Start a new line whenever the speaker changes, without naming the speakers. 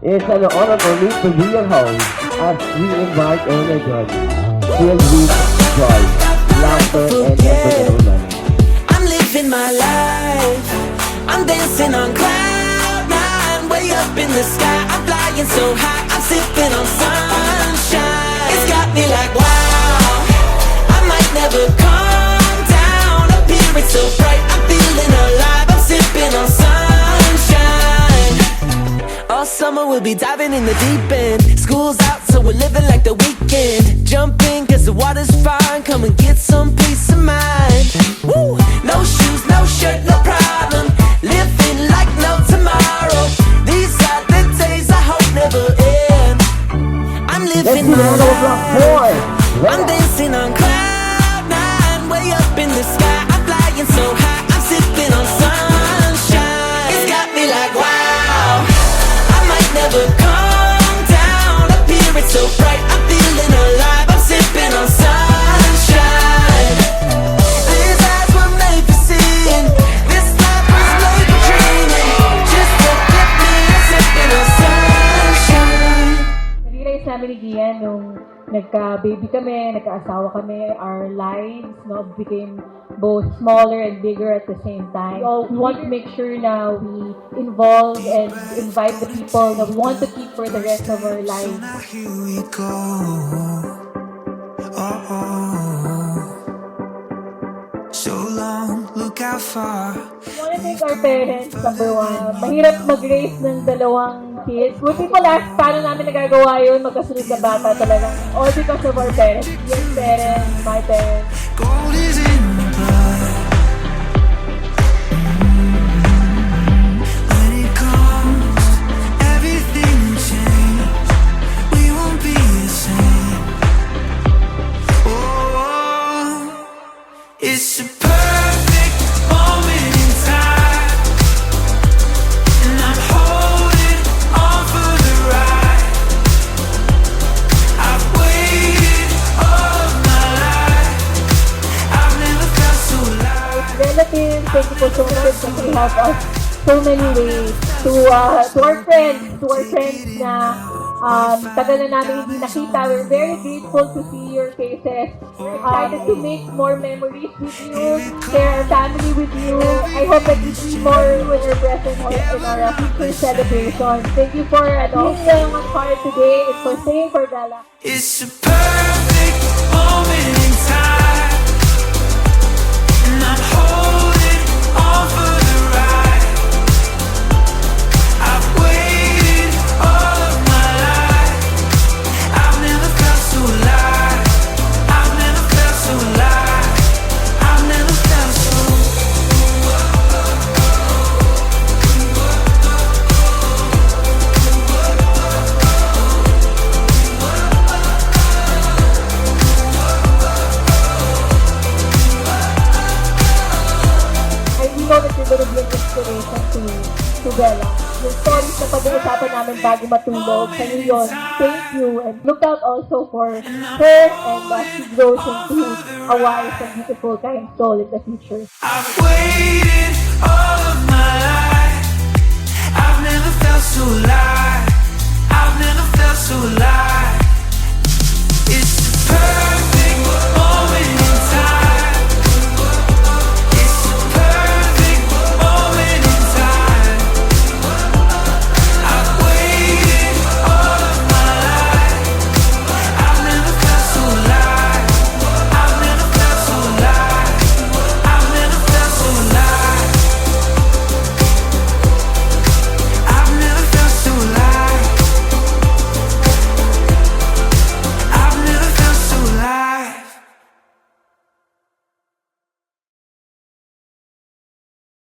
It's an honor for me to be your host as we invite energy, filled with joy, laughter, and entertainment.
I'm living my life. I'm dancing on cloud nine, way up in the sky. I'm flying so high. I'm sipping on sunshine. It's got me like wow. I might never come down. Up here it's so bright. I'm feeling alive. I'm sipping on sunshine. All summer we'll be diving in the deep end. School's out, so we're living like the weekend. Jump in, cause the water's fine. Come and get some peace of mind. Woo! No shoes, no shirt, no problem. Living like no tomorrow. These are the days I hope never end. I'm living my life. I'm dancing on cloud nine, way up in the sky. I'm flying so high. I'm sipping on sunshine. It's got me like wow. I might never come down. Up here it's so bright. I'm feeling alive. I'm sipping on sunshine. These eyes were made for seeing. This life was made for dreaming. Just look at me, I'm sipping on sunshine.
Na-realize namin ni Gian nung nagka-baby kami, nagka-asawa kami, our lives became both smaller and bigger at the same time. We all want to make sure na we involve and invite the people that we want to keep for the rest of our lives.
Now here we go. So long, look how far.
I want to thank our parents, number one. Mahirap mag-raise ng dalawang kids. When people ask paano namin nagagawa yun, magkasunod na bata talagang. All because of our parents. Your parents, my parents.
Gold is in the blood. When it comes, everything will change. We won't be the same. Oh, it's a perfect moment in time, and I'm holding on for the ride. I've waited all of my life. I've never felt so alive.
Relatives, thank you for so much because they help us so many ways. To our friends na tagal na namin hindi nakita. We're very grateful to see your faces. We're excited to make more memories with you, share our family with you. I hope that we see more when you're present in our future celebration. Thank you for being on part today and for staying for Gala.
It's a perfect moment in time, and I'm holding on for the ride. I've waited all of my life. I've never felt so alive. I've never felt so alive. I've never felt so.
I know that you're going to be an inspiration to Bella. Yung stories na pag-uusapan namin bago matulog, sa iyo yun. Thank you. And look out also for her and she grows into a wise and beautiful kind soul in the future.
I've waited all of my life. I've never felt so alive.